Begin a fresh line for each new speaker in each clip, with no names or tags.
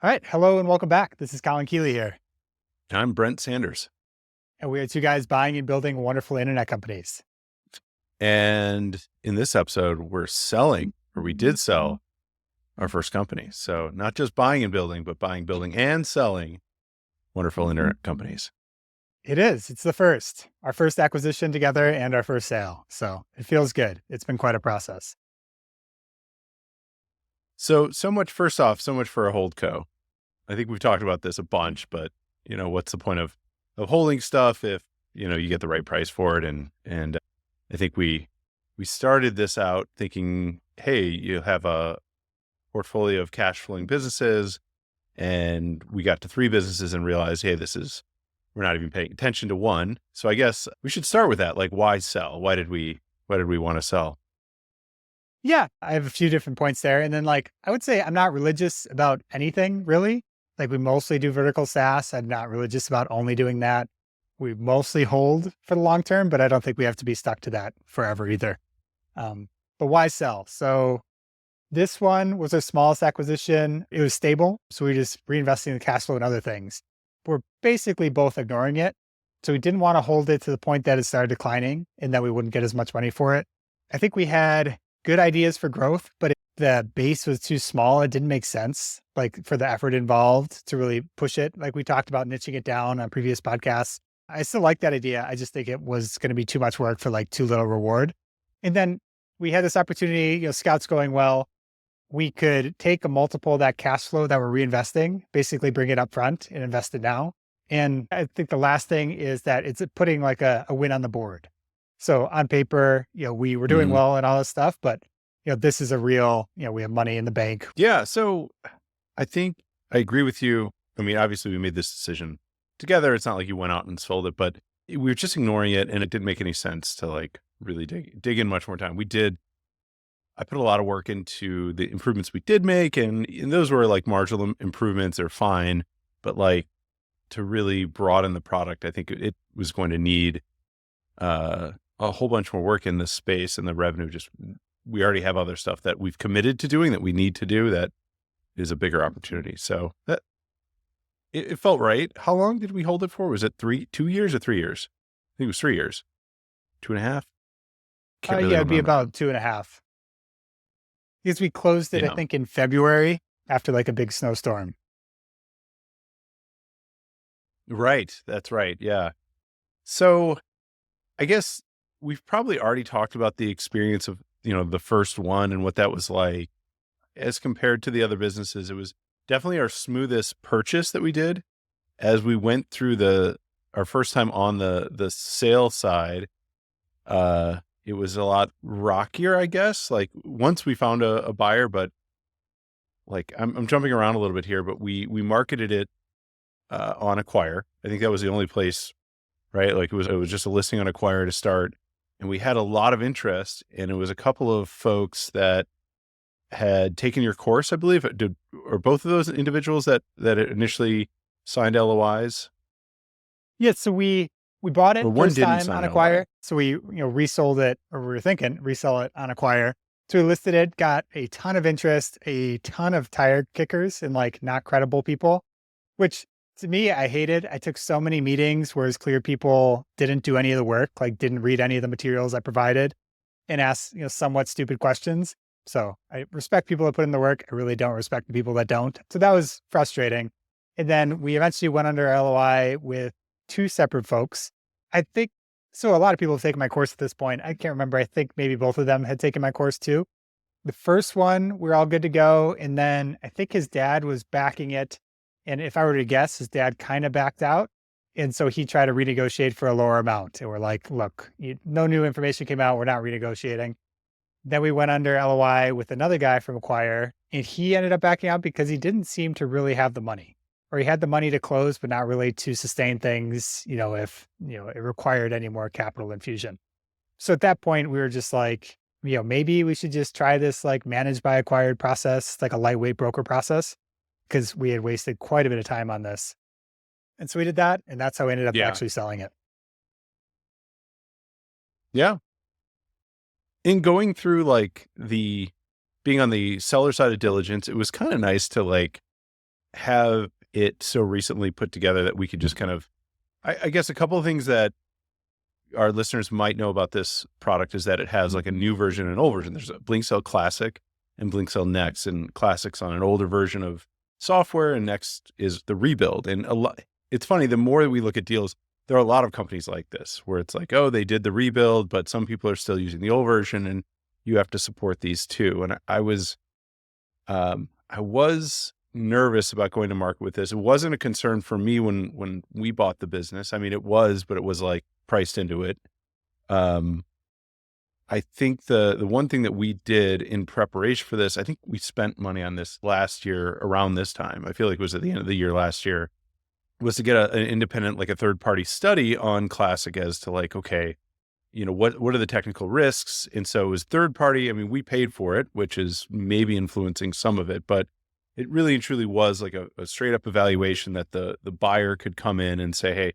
All right. Hello and welcome back. This is Colin Keeley here.
I'm Brent Sanders.
And we are two guys buying and building wonderful internet companies.
And in this episode, we're selling, or we did sell our first company. So not just buying and building, but buying, building, and selling wonderful internet companies.
It is. It's the first, our first acquisition together and our first sale. So it feels good. It's been quite a process.
So much, first off, so much for a holdco. I think we've talked about this a bunch, but what's the point of holding stuff if, you get the right price for it? And I think we started this out thinking, hey, you have a portfolio of cash flowing businesses, and we got to 3 businesses and realized, hey, we're not even paying attention to one. So I guess we should start with that. Like, why sell? Why did we want to sell?
Yeah, I have a few different points there. And then I would say I'm not religious about anything really. Like we mostly do vertical SaaS. I'm not religious about only doing that. We mostly hold for the long term, but I don't think we have to be stuck to that forever either. But why sell? So this one was our smallest acquisition. It was stable. So we just reinvesting the cash flow in other things. We're basically both ignoring it. So we didn't want to hold it to the point that it started declining and that we wouldn't get as much money for it. I think we had good ideas for growth, but the base was too small. It didn't make sense, for the effort involved to really push it. Like we talked about niching it down on previous podcasts. I still like that idea. I just think it was going to be too much work for too little reward. And then we had this opportunity, Scout's going well. We could take a multiple of that cash flow that we're reinvesting, basically bring it up front and invest it now. And I think the last thing is that it's putting a win on the board. So on paper, we were doing well and all this stuff, but this is a real, we have money in the bank.
Yeah. So I think I agree with you. I mean, obviously we made this decision together. It's not like you went out and sold it, but we were just ignoring it, and it didn't make any sense to really dig in much more time. I put a lot of work into the improvements we did make, and those were marginal improvements. They're fine, but to really broaden the product, I think it was going to need a whole bunch more work in this space, and the revenue we already have other stuff that we've committed to doing that we need to do that is a bigger opportunity. So that it felt right. How long did we hold it for? Was it 2 years or 3 years? I think it was 3 years, 2.5. Can't really
It'd be
remember.
about 2.5. Because we closed it, I think, in February after a big snowstorm.
Right. That's right. Yeah. So I guess we've probably already talked about the experience of, the first one and what that was like as compared to the other businesses. It was definitely our smoothest purchase that we did as we went through our first time on the sale side. It was a lot rockier, I guess. Once we found a buyer, but I'm jumping around a little bit here, but we marketed it on Acquire. I think that was the only place, right? It was just a listing on Acquire to start, and we had a lot of interest. And it was a couple of folks that had taken your course, I believe. Or both of those individuals that initially signed LOIs?
Yeah, so we bought it
Or one
first
didn't
time
sign
on
an
Acquire.
LOI.
So we resold it, or we were thinking resell it on Acquire. So we listed it, got a ton of interest, a ton of tire kickers and not credible people, which to me, I hated. I took so many meetings where it's clear people didn't do any of the work, didn't read any of the materials I provided and asked, somewhat stupid questions. So I respect people that put in the work. I really don't respect the people that don't. So that was frustrating. And then we eventually went under LOI with 2 separate folks. I think, so a lot of people have taken my course at this point. I can't remember. I think maybe both of them had taken my course too. The first one, we're all good to go. And then I think his dad was backing it. And if I were to guess, his dad kind of backed out. And so he tried to renegotiate for a lower amount. And we're like, look, no new information came out. We're not renegotiating. Then we went under LOI with another guy from Acquire, and he ended up backing out because he didn't seem to really have the money, or he had the money to close, but not really to sustain things, if, it required any more capital infusion. So at that point, we were just like, maybe we should just try this managed by acquired process, a lightweight broker process, because we had wasted quite a bit of time on this. And so we did that, and that's how we ended up actually selling it.
Yeah. In going through being on the seller side of diligence, it was kind of nice to have it so recently put together that we could just kind of, I guess a couple of things that our listeners might know about this product is that it has like a new version and an old version. There's a Blinksale Classic and Blinksale Next, and Classic's on an older version of software, and Next is the rebuild. And it's funny, the more that we look at deals, there are a lot of companies like this where it's like, oh, they did the rebuild, but some people are still using the old version, and you have to support these too. And I was nervous about going to market with this. It wasn't a concern for me when we bought the business. I mean, it was, but it was like priced into it. I think the one thing that we did in preparation for this, I think we spent money on this last year around this time. I feel like it was at the end of the year last year, was to get an independent, like a third party study on Classic as to like, okay, what are the technical risks? And so it was third party. I mean, we paid for it, which is maybe influencing some of it, but it really and truly was like a straight up evaluation that the buyer could come in and say, hey,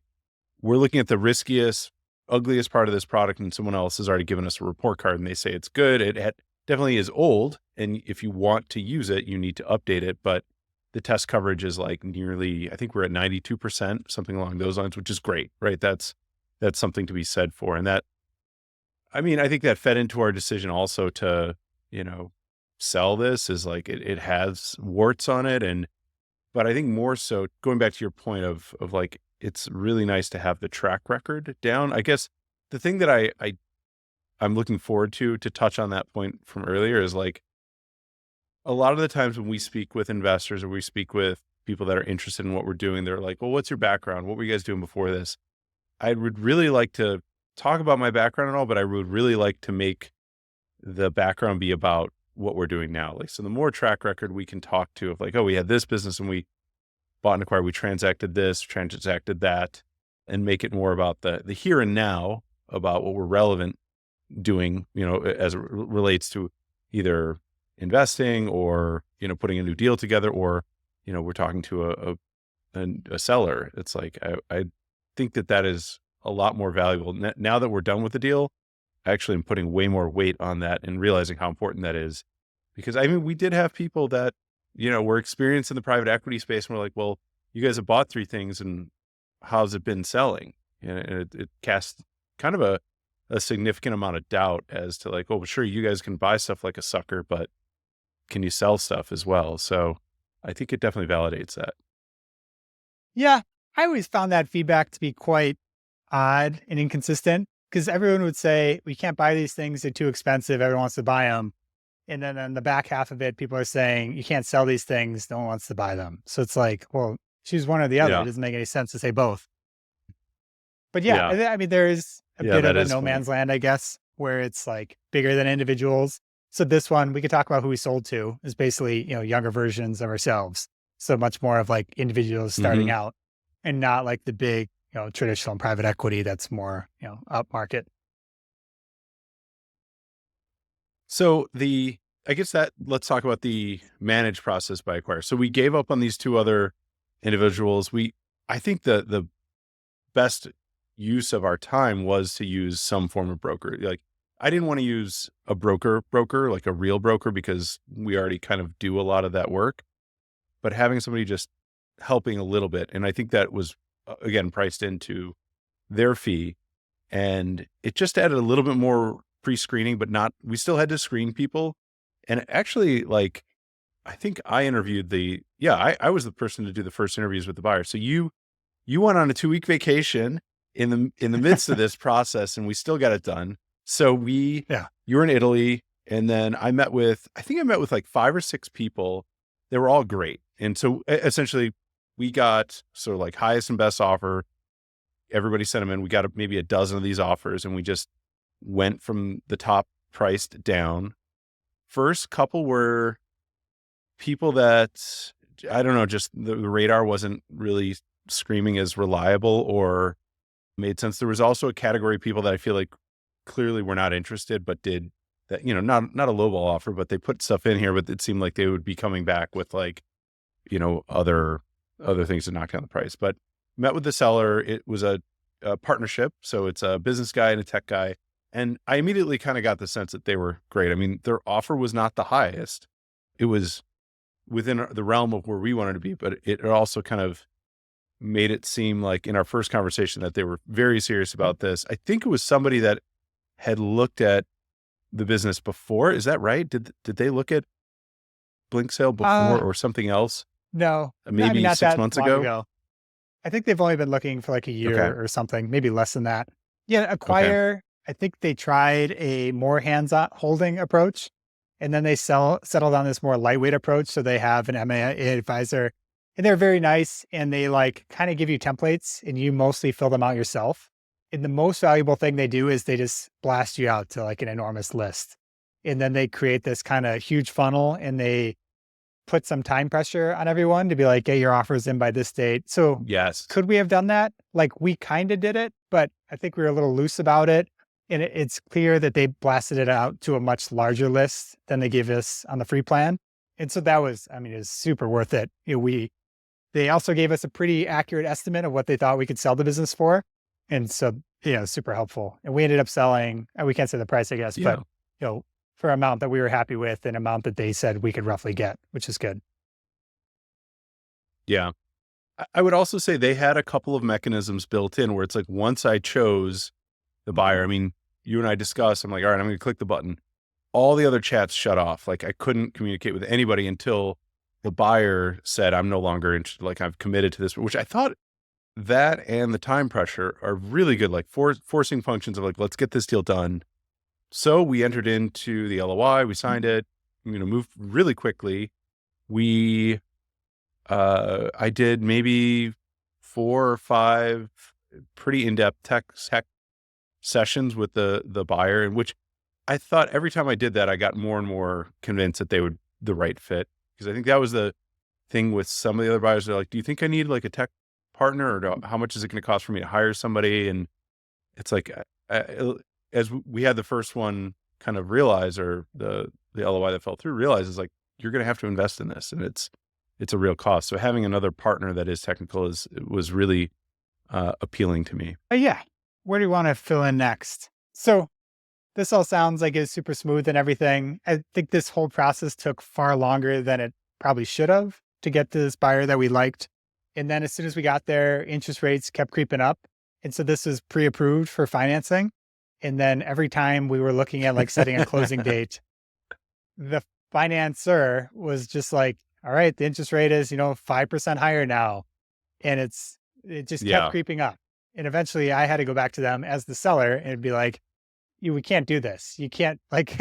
we're looking at the riskiest, ugliest part of this product, and someone else has already given us a report card and they say it's good. It definitely is old, and if you want to use it, you need to update it. But the test coverage is like nearly, I think we're at 92%, something along those lines, which is great, right? That's something to be said for. And that, I mean, I think that fed into our decision also to, sell this, is like it has warts on it. But I think more so, going back to your point of like, it's really nice to have the track record down. I guess the thing that I'm looking forward to touch on that point from earlier is like, a lot of the times when we speak with investors or we speak with people that are interested in what we're doing, they're like, well, what's your background? What were you guys doing before this? I would really like to talk about my background and all, but I would really like to make the background be about what we're doing now. Like, so the more track record we can talk to of like, oh, we had this business and we bought and acquired, we transacted this, transacted that, and make it more about the here and now, about what we're relevant doing, as it relates to either investing or, putting a new deal together, or, we're talking to a seller. It's like, I think that is a lot more valuable. Now that we're done with the deal, I actually am putting way more weight on that and realizing how important that is. Because I mean, we did have people that, were experienced in the private equity space, and we're like, well, you guys have bought 3 things and how's it been selling? And it casts kind of a significant amount of doubt as to like, oh, well, sure, you guys can buy stuff like a sucker, but can you sell stuff as well? So I think it definitely validates that.
Yeah, I always found that feedback to be quite odd and inconsistent, because everyone would say, we can't buy these things, they're too expensive, everyone wants to buy them. And then on the back half of it, people are saying, you can't sell these things, no one wants to buy them. So it's like, well, choose one or the other. It
Yeah.
doesn't make any sense to say both. But yeah,
Yeah.
I mean, there is a
Yeah.
bit of
That
a
is
no
funny.
man's land, I guess, where it's like bigger than individuals. So this one, we could talk about who we sold to, is basically, younger versions of ourselves. So much more of like individuals starting
Hmm.
out, and not like the big, traditional private equity that's more, up market.
So I guess that let's talk about the managed process by acquire. So we gave up on these 2 other individuals. I think the best use of our time was to use some form of broker. Like, I didn't want to use a broker, like a real broker, because we already kind of do a lot of that work, but having somebody just helping a little bit. And I think that was, again, priced into their fee, and it just added a little bit more pre-screening, but we still had to screen people. And actually, like, I think I interviewed I was the person to do the first interviews with the buyer. So you went on a 2-week vacation in the midst of this process, and we still got it done. So
Yeah.
you were in Italy, and then I met with like 5 or 6 people. They were all great. And so essentially we got sort of like highest and best offer. Everybody sent them in. We got maybe a dozen of these offers, and we just went from the top priced down. First couple were people that, I don't know, just the radar wasn't really screaming as reliable or made sense. There was also a category of people that I feel like clearly were not interested, but did that, not a lowball offer, but they put stuff in here, but it seemed like they would be coming back with like, other things to knock down the price. But met with the seller. It was a partnership. So it's a business guy and a tech guy. And I immediately kind of got the sense that they were great. I mean, their offer was not the highest. It was within the realm of where we wanted to be, but it also kind of made it seem like in our first conversation that they were very serious
Yep.
about this. I think it was somebody that had looked at the business before. Is that right? Did they look at Blinksale before
Uh,
or something else?
no, I mean,
Maybe
not
6
that
months
long
ago?
ago. I think they've only been looking for like a
Okay.
year or something, maybe less than that. Yeah,
Okay.
Acquire, I think they tried a more hands-on holding approach, and then they settled on this more lightweight approach. So they have an M&A advisor, and they're very nice, and they like kind of give you templates, and you mostly fill them out yourself. And the most valuable thing they do is they just blast you out to like an enormous list, and then they create this kind of huge funnel, and they put some time pressure on everyone to be like, get your offers in by this date. So
Yes.
could we have done that? Like we kind of did it, but I think we were a little loose about it. And it's clear that they blasted it out to a much larger list than they gave us on the free plan. And so that was, I mean, it was super worth it. They also gave us a pretty accurate estimate of what they thought we could sell the business for. And so, super helpful. And we ended up selling, and we can't say the price, I guess, but
Yeah.
you know, for an amount that we were happy with, an amount that they said we could roughly get, which is good.
Yeah. I would also say they had a couple of mechanisms built in where it's like once I chose the buyer, I mean, you and I discussed, I'm like, all right, I'm going to click the button. All the other chats shut off. Like I couldn't communicate with anybody until the buyer said, I'm no longer interested. Like I've committed to this, which I thought that and the time pressure are really good, like forcing functions of like, let's get this deal done. So we entered into the LOI, we signed it, moved really quickly. We, I did maybe 4 or 5 pretty in-depth tech sessions with the buyer, in which I thought every time I did that, I got more and more convinced that they would the right fit. Because I think that was the thing with some of the other buyers. They're like, do you think I need like a tech partner, or how much is it going to cost for me to hire somebody? And it's like, as we had the first one kind of realize, or the LOI that fell through realizes like, you're going to have to invest in this, and it's a real cost. So having another partner that is technical was really appealing to me.
Yeah. Where do you want to fill in next? So this all sounds like it's super smooth and everything. I think this whole process took far longer than it probably should have to get to this buyer that we liked. And then as soon as we got there, interest rates kept creeping up. And so this was pre-approved for financing. And then every time we were looking at like setting a closing date, the financer was just like, all right, the interest rate is, 5% higher now. And it just kept
Yeah.
creeping up. And eventually I had to go back to them as the seller and be like, we can't do this. You can't like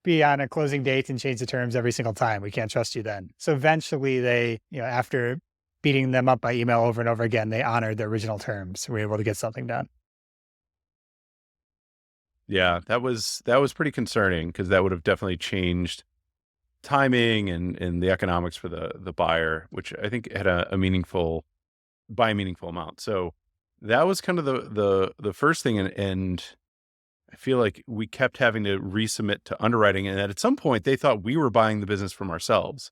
be on a closing date and change the terms every single time. We can't trust you then. So eventually they, after beating them up by email over and over again, they honored the original terms. We were able to get something done.
Yeah, that was pretty concerning, because that would have definitely changed timing and the economics for the buyer, which I think had a meaningful amount. So that was kind of the first thing, and I feel like we kept having to resubmit to underwriting, and at some point they thought we were buying the business from ourselves.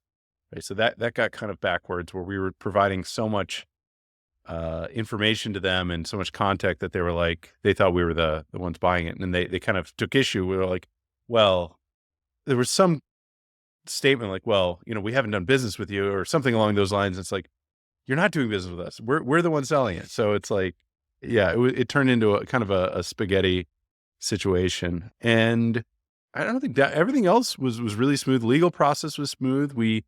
Right, so that got kind of backwards, where we were providing so much information to them and so much context that they were like, they thought we were the ones buying it. And they kind of took issue. We were like, well, there was some statement like, well, we haven't done business with you, or something along those lines. It's like, you're not doing business with us. We're the ones selling it. So it's like, yeah, it turned into a kind of a spaghetti situation. And I don't think that everything else was really smooth. Legal process was smooth. We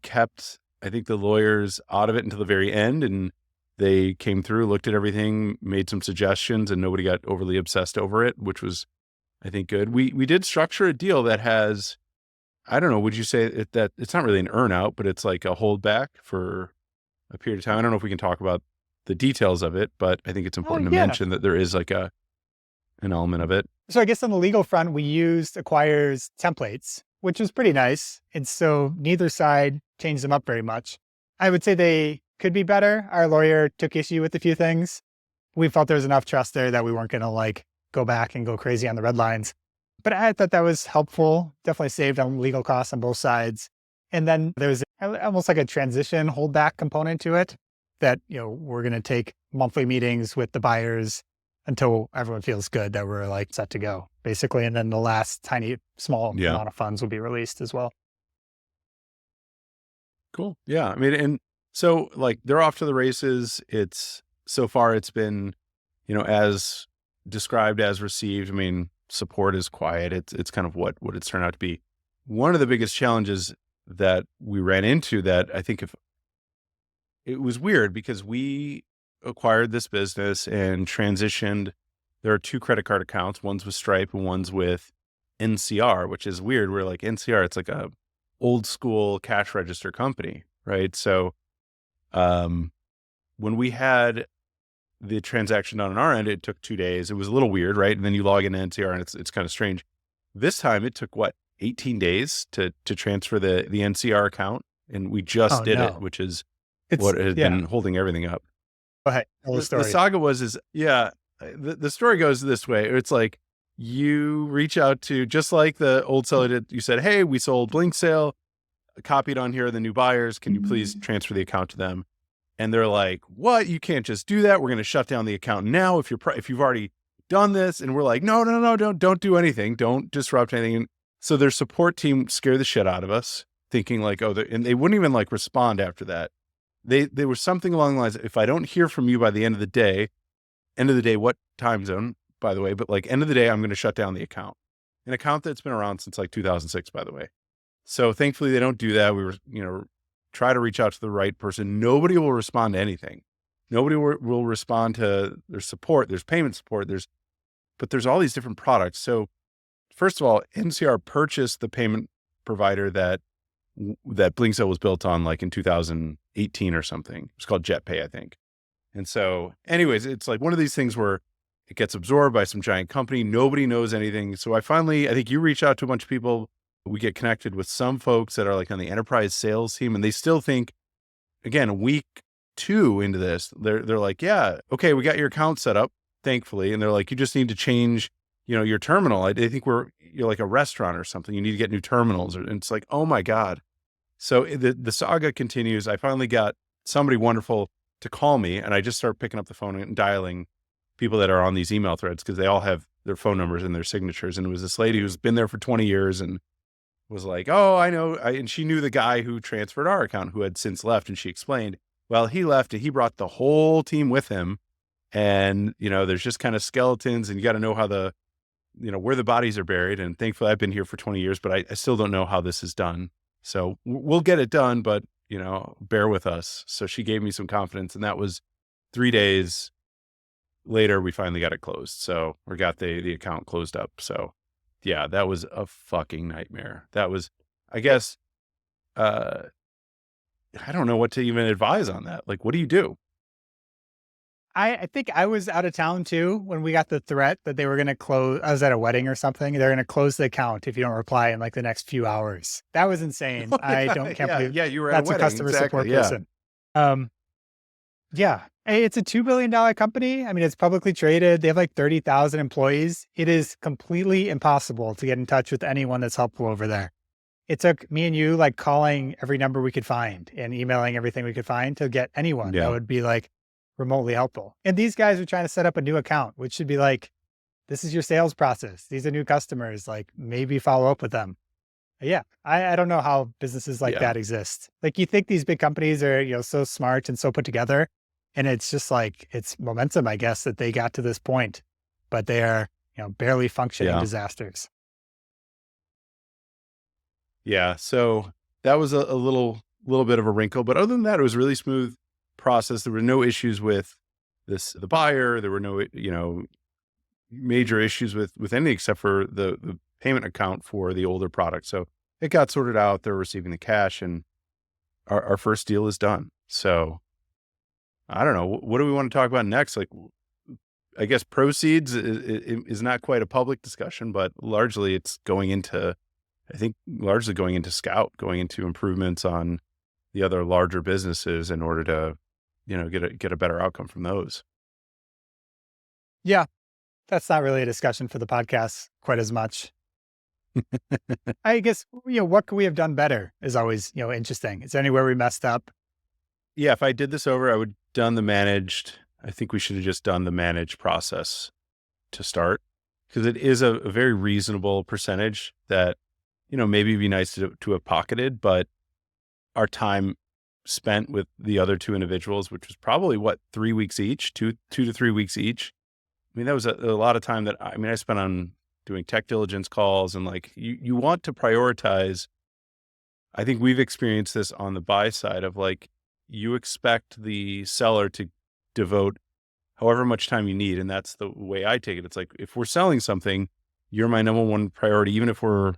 kept, I think, the lawyers out of it until the very end, and they came through, looked at everything, made some suggestions, and nobody got overly obsessed over it, which was, I think, good. We did structure a deal that has, I don't know, would you say that it's not really an earn out, but it's like a holdback for a period of time? I don't know if we can talk about the details of it, but I think it's
Oh,
important to
yeah.
mention that there is like an element of it.
So I guess on the legal front, we used Acquire's templates, which was pretty nice. And so neither side changed them up very much. I would say they could be better. Our lawyer took issue with a few things. We felt there was enough trust there that we weren't going to like go back and go crazy on the red lines. But I thought that was helpful. Definitely saved on legal costs on both sides. And then there was almost like a transition holdback component to it that, we're going to take monthly meetings with the buyers until everyone feels good that we're like set to go, basically. And then the last tiny, small
Yeah.
amount of funds will be released as well.
Cool. Yeah. I mean, and so like they're off to the races. It's so far it's been, as described as received. I mean, support is quiet. It's kind of what it's turned out to be. One of the biggest challenges that we ran into that I think if it was weird because we acquired this business and transitioned. There are two credit card accounts. One's with Stripe and one's with NCR, which is weird. We're like NCR, it's like a old school cash register company, right? So um, when we had the transaction done on our end, it took 2 days. It was a little weird, right? And then you log into NCR and it's kind of strange. This time it took 18 days to transfer the NCR account, and we just
Oh
did it,
no.
which is
It's
what has
yeah.
been holding everything up.
Go ahead. Tell the
The
story.
saga is yeah, the story goes this way. It's like you reach out to, just like the old seller did. You said, "Hey, we sold Blinksale, copied on here are the new buyers. Can you please transfer the account to them?" And they're like, "What? You can't just do that. We're going to shut down the account now if you've already done this." And we're like, "No, no, no, don't do anything. Don't disrupt anything." And so their support team scared the shit out of us, thinking like, "Oh," and they wouldn't even like respond after that. They were something along the lines, "If I don't hear from you by the end of the day, what time zone, by the way, but like end of the day, I'm going to shut down the account." An account that's been around since like 2006, by the way. So thankfully they don't do that. We were, try to reach out to the right person. Nobody will respond to anything. Nobody will respond to their support. There's payment support. But there's all these different products. So first of all, NCR purchased the payment provider that Blinksale was built on like in 2018 or something. It's called JetPay, I think. And so anyways, it's like one of these things where it gets absorbed by some giant company. Nobody knows anything. So I think you reach out to a bunch of people. We get connected with some folks that are like on the enterprise sales team, and they still think, again, week 2 into this, they're like, "Yeah, okay, we got your account set up, thankfully." And they're like, "You just need to change, your terminal. They think you're like a restaurant or something. You need to get new terminals." And it's like, oh my God. So the saga continues. I finally got somebody wonderful to call me, and I just start picking up the phone and dialing people that are on these email threads because they all have their phone numbers and their signatures. And it was this lady who's been there for 20 years and was like, "Oh, I know." And she knew the guy who transferred our account who had since left. And she explained, well, he left and he brought the whole team with him. And, there's just kind of skeletons, and you got to know how where the bodies are buried. And thankfully I've been here for 20 years, but I still don't know how this is done. So we'll get it done, but bear with us. So she gave me some confidence, and that was 3 days later, we finally got it closed. So we got the account closed up. So yeah, that was a fucking nightmare. That was, I guess, I don't know what to even advise on that. Like, what do you do?
I think I was out of town too when we got the threat that they were going to close. I was at a wedding or something. They're going to close the account if you don't reply in like the next few hours. That was insane. Can't
Yeah,
believe
yeah, you were at a
that's a
wedding.
customer support
Exactly. Yeah.
person. Um, yeah. Hey, it's a $2 billion company. I mean, it's publicly traded. They have like 30,000 employees. It is completely impossible to get in touch with anyone that's helpful over there. It took me and you like calling every number we could find and emailing everything we could find to get anyone that
Yeah.
would be like remotely helpful. And these guys are trying to set up a new account, which should be like, this is your sales process. These are new customers. Like maybe follow up with them. Yeah. I don't know how businesses like
Yeah.
that exist. Like you think these big companies are, so smart and so put together. And it's just like, it's momentum, I guess, that they got to this point, but they are, barely functioning
Yeah.
disasters.
Yeah. So that was a little bit of a wrinkle, but other than that, it was a really smooth process. There were no issues with the buyer. There were no, major issues with any except for the payment account for the older product. So it got sorted out. They're receiving the cash, and our first deal is done. So I don't know. What do we want to talk about next? Like, I guess proceeds is not quite a public discussion, but largely it's going into, I think, largely going into Scout, going into improvements on the other larger businesses in order to, get a better outcome from those.
Yeah. That's not really a discussion for the podcast quite as much. I guess, what could we have done better is always, interesting. Is there anywhere we messed up?
Yeah, if I did this over, I would done the managed. I think we should have just done the managed process to start, because it is a very reasonable percentage that, maybe it'd be nice to have pocketed, but our time spent with the other two individuals, which was probably 3 weeks each, 2 to 3 weeks each. I mean, that was a lot of time that I spent on doing tech diligence calls, and like you want to prioritize. I think we've experienced this on the buy side of like, you expect the seller to devote however much time you need. And that's the way I take it. It's like, if we're selling something, you're my number one priority, even if we're,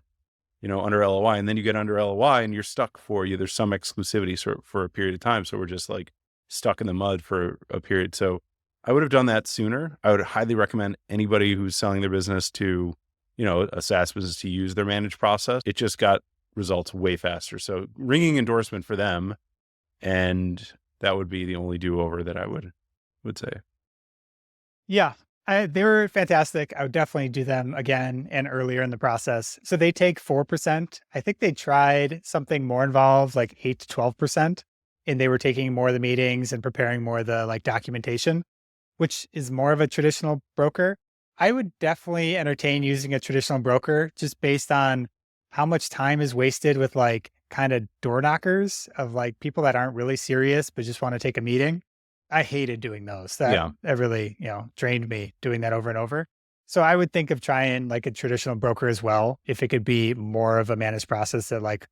under LOI, and then you get under LOI and you're stuck there's some exclusivity for a period of time. So we're just like stuck in the mud for a period. So I would have done that sooner. I would highly recommend anybody who's selling their business to, a SaaS business, to use their managed process. It just got results way faster. So ringing endorsement for them. And that would be the only do-over that I would say.
Yeah, they were fantastic. I would definitely do them again and earlier in the process. So they take 4%. I think they tried something more involved, like 8 to 12%. And they were taking more of the meetings and preparing more of the like documentation, which is more of a traditional broker. I would definitely entertain using a traditional broker just based on how much time is wasted with like kind of door knockers of like people that aren't really serious, but just want to take a meeting. I hated doing those. That really, drained me doing that over and over. So I would think of trying like a traditional broker as well, if it could be more of a managed process that like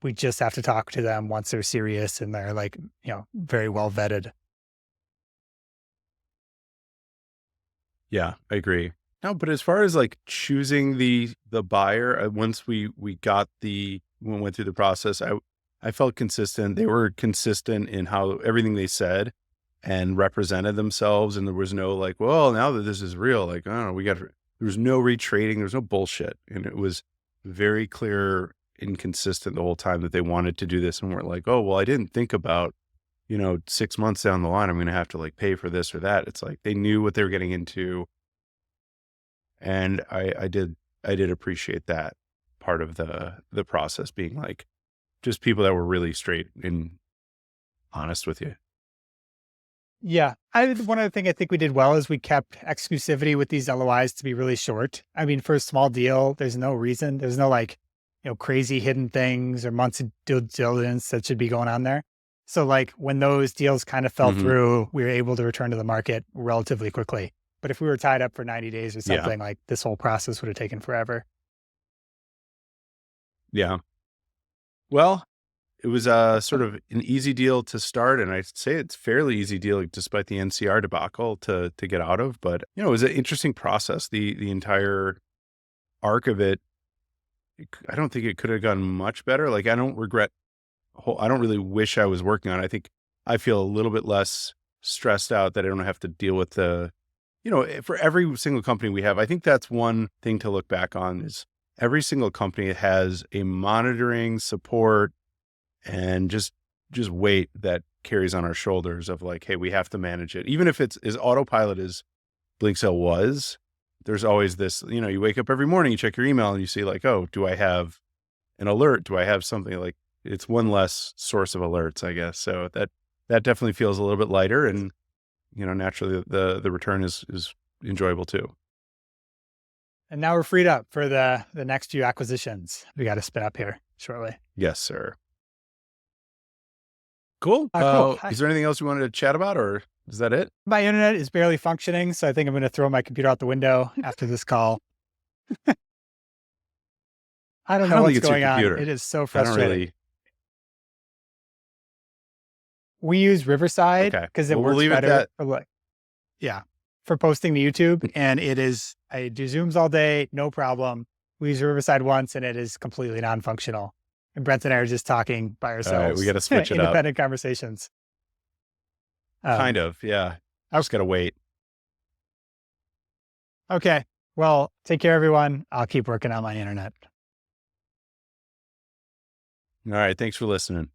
we just have to talk to them once they're serious and they're like, very well vetted.
Yeah, I agree. No, but as far as like choosing the buyer, once we went through the process, I felt consistent. They were consistent in how everything they said and represented themselves. And there was no like, well, now that this is real, like, I don't know, there was no retrading, there was no bullshit. And it was very clear and consistent the whole time that they wanted to do this and weren't like, oh, well, I didn't think about, 6 months down the line, I'm going to have to like pay for this or that. It's like they knew what they were getting into. And I did appreciate that part of the process, being like just people that were really straight and honest with you.
Yeah. One other thing I think we did well is we kept exclusivity with these LOIs to be really short. I mean, for a small deal, there's no reason. There's no like, crazy hidden things or months of due diligence that should be going on there. So like when those deals kind of fell through, we were able to return to the market relatively quickly. But if we were tied up for 90 days or something, like this whole process would have taken forever.
Yeah. Well, it was sort of an easy deal to start, and I'd say it's fairly easy deal despite the NCR debacle to get out of. But it was an interesting process. The entire arc of it, I don't think it could have gone much better. Like I don't really wish I was working on it. I think I feel a little bit less stressed out that I don't have to deal with for every single company we have. I think that's one thing to look back on is every single company has a monitoring, support, and just weight that carries on our shoulders of like, hey, we have to manage it. Even if it's as autopilot as Blinksale was, there's always this, you wake up every morning, you check your email and you see like, oh, do I have an alert? Do I have something? Like it's one less source of alerts, I guess. So that definitely feels a little bit lighter, and naturally the return is enjoyable too.
And now we're freed up for the next few acquisitions we got to spin up here shortly.
Yes, sir. Cool.
Cool.
Is there anything else you wanted to chat about, or is that it?
My internet is barely functioning, so I think I'm going to throw my computer out the window after this call. I don't know what's going on. It is so frustrating. We use Riverside because it works better for posting to YouTube, and I do Zooms all day, no problem. We use Riverside once and it is completely non-functional. And Brent and I are just talking by ourselves.
All right, we got to switch it up.
Independent conversations.
Kind of, yeah. I just got to wait.
Okay. Well, take care, everyone. I'll keep working on my internet.
All right. Thanks for listening.